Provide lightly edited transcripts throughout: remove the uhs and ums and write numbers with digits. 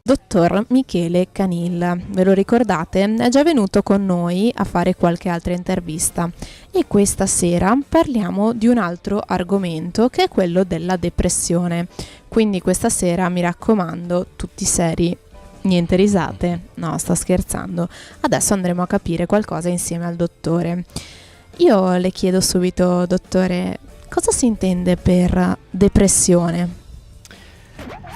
Dottor Michele Canilla, ve lo ricordate? È già venuto con noi a fare qualche altra intervista e questa sera parliamo di un altro argomento che è quello della depressione. Quindi questa sera, mi raccomando, tutti seri, niente risate, no, sto scherzando. Adesso andremo a capire qualcosa insieme al dottore. Io le chiedo subito, dottore, cosa si intende per depressione?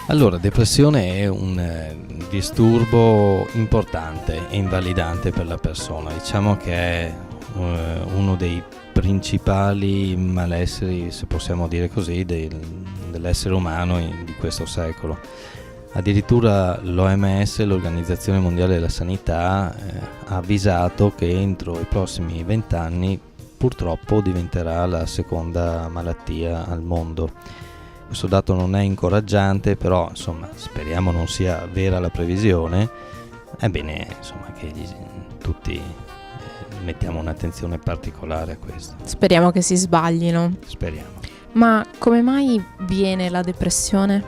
Allora, depressione è un disturbo importante e invalidante per la persona. Diciamo che è uno dei principali malesseri, se possiamo dire così, dell'essere umano di questo secolo. Addirittura l'OMS, l'Organizzazione Mondiale della Sanità, ha avvisato che entro i prossimi 20 anni purtroppo diventerà la seconda malattia al mondo. Questo dato non è incoraggiante, però insomma speriamo non sia vera la previsione. È bene insomma che tutti mettiamo un'attenzione particolare a questo. Speriamo che si sbaglino. Speriamo. Ma come mai viene la depressione?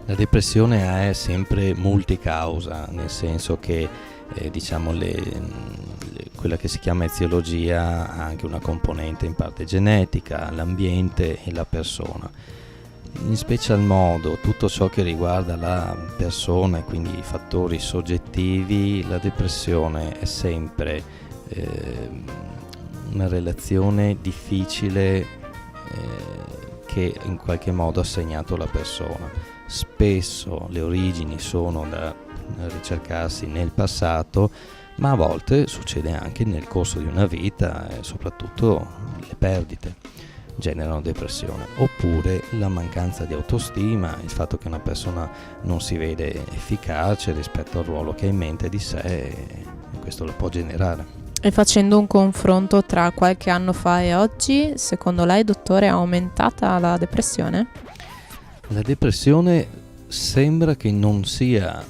La depressione è sempre multicausa, nel senso che diciamo quella che si chiama eziologia ha anche una componente in parte genetica, l'ambiente e la persona. In special modo tutto ciò che riguarda la persona e quindi i fattori soggettivi, la depressione è sempre una relazione difficile che in qualche modo ha segnato la persona. Spesso le origini sono da ricercarsi nel passato, ma a volte succede anche nel corso di una vita e soprattutto le perdite generano depressione, oppure la mancanza di autostima, il fatto che una persona non si vede efficace rispetto al ruolo che ha in mente di sé, e questo lo può generare. E facendo un confronto tra qualche anno fa e oggi, secondo lei, dottore, è aumentata la depressione? La depressione sembra che non sia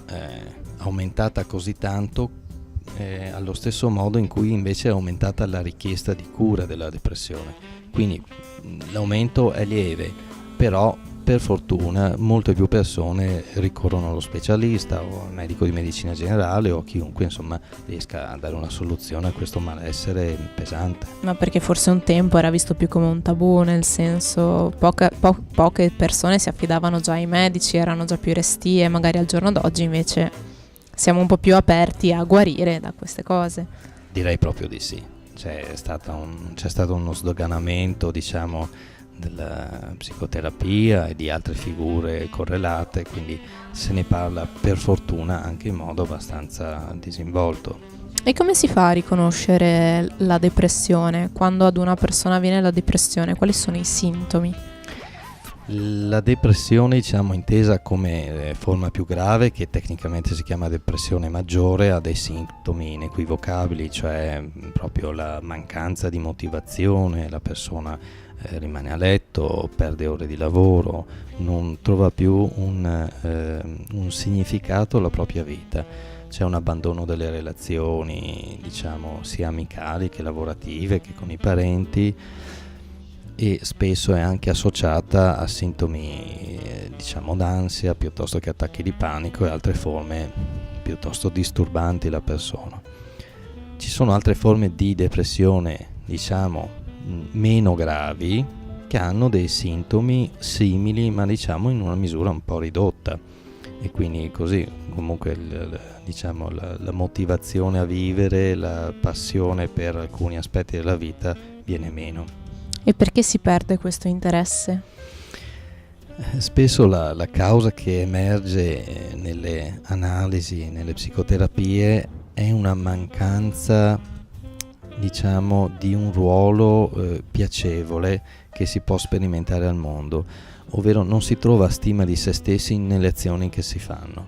aumentata così tanto allo stesso modo in cui invece è aumentata la richiesta di cura della depressione. Quindi l'aumento è lieve, però per fortuna molte più persone ricorrono allo specialista o al medico di medicina generale o a chiunque insomma riesca a dare una soluzione a questo malessere pesante. Ma perché forse un tempo era visto più come un tabù, nel senso poche persone si affidavano già ai medici, erano già più restie, magari al giorno d'oggi invece siamo un po' più aperti a guarire da queste cose. Direi proprio di sì. C'è stato uno sdoganamento, diciamo, della psicoterapia e di altre figure correlate, quindi se ne parla per fortuna anche in modo abbastanza disinvolto. E come si fa a riconoscere la depressione? Quando ad una persona viene la depressione, quali sono i sintomi? La depressione, diciamo, intesa come forma più grave, che tecnicamente si chiama depressione maggiore, ha dei sintomi inequivocabili, cioè proprio la mancanza di motivazione, la persona rimane a letto, perde ore di lavoro, non trova più un significato alla propria vita. C'è un abbandono delle relazioni, diciamo, sia amicali che lavorative che con i parenti, e spesso è anche associata a sintomi diciamo d'ansia piuttosto che attacchi di panico e altre forme piuttosto disturbanti la persona. Ci sono altre forme di depressione, diciamo, meno gravi, che hanno dei sintomi simili ma diciamo in una misura un po' ridotta, e quindi così comunque diciamo la motivazione a vivere, la passione per alcuni aspetti della vita viene meno. E perché si perde questo interesse? Spesso la causa che emerge nelle analisi, nelle psicoterapie, è una mancanza, diciamo, di un ruolo piacevole che si può sperimentare al mondo, ovvero non si trova stima di se stessi nelle azioni che si fanno,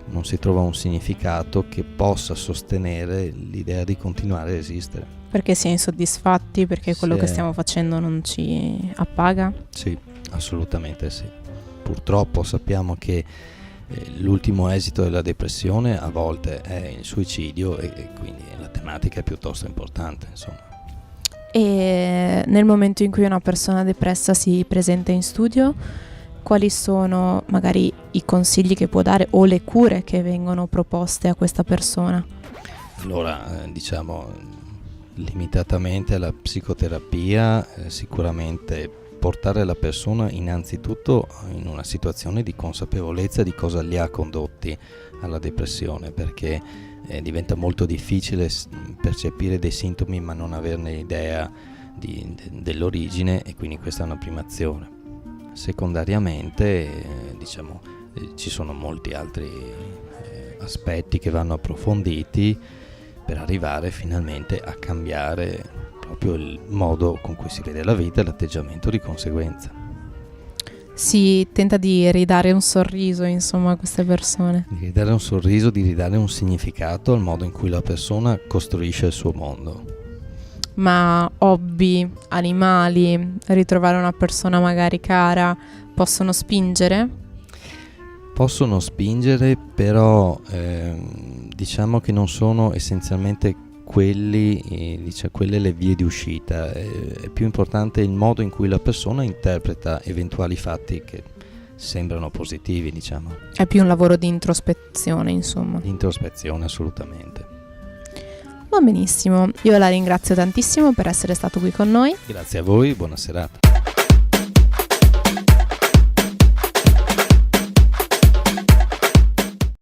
non si trova un significato che possa sostenere l'idea di continuare a esistere. Perché si è insoddisfatti? Perché quello che stiamo facendo non ci appaga? Sì, assolutamente sì. Purtroppo sappiamo che l'ultimo esito della depressione a volte è il suicidio, e quindi la tematica è piuttosto importante, insomma. E nel momento in cui una persona depressa si presenta in studio, quali sono magari i consigli che può dare o le cure che vengono proposte a questa persona? Allora, diciamo, limitatamente alla psicoterapia, sicuramente portare la persona innanzitutto in una situazione di consapevolezza di cosa li ha condotti alla depressione, perché diventa molto difficile percepire dei sintomi ma non averne idea dell'origine, e quindi questa è una prima azione. Secondariamente, ci sono molti altri aspetti che vanno approfonditi per arrivare finalmente a cambiare proprio il modo con cui si vede la vita e l'atteggiamento di conseguenza. Si tenta di ridare un sorriso, insomma, a queste persone. Di ridare un sorriso, di ridare un significato al modo in cui la persona costruisce il suo mondo. Ma hobby, animali, ritrovare una persona magari cara, possono spingere? Possono spingere, però diciamo che non sono essenzialmente quelle le vie di uscita. È più importante il modo in cui la persona interpreta eventuali fatti che sembrano positivi, diciamo. È più un lavoro di introspezione, insomma. Di introspezione, assolutamente. Va benissimo, io la ringrazio tantissimo per essere stato qui con noi. Grazie a voi, buona serata.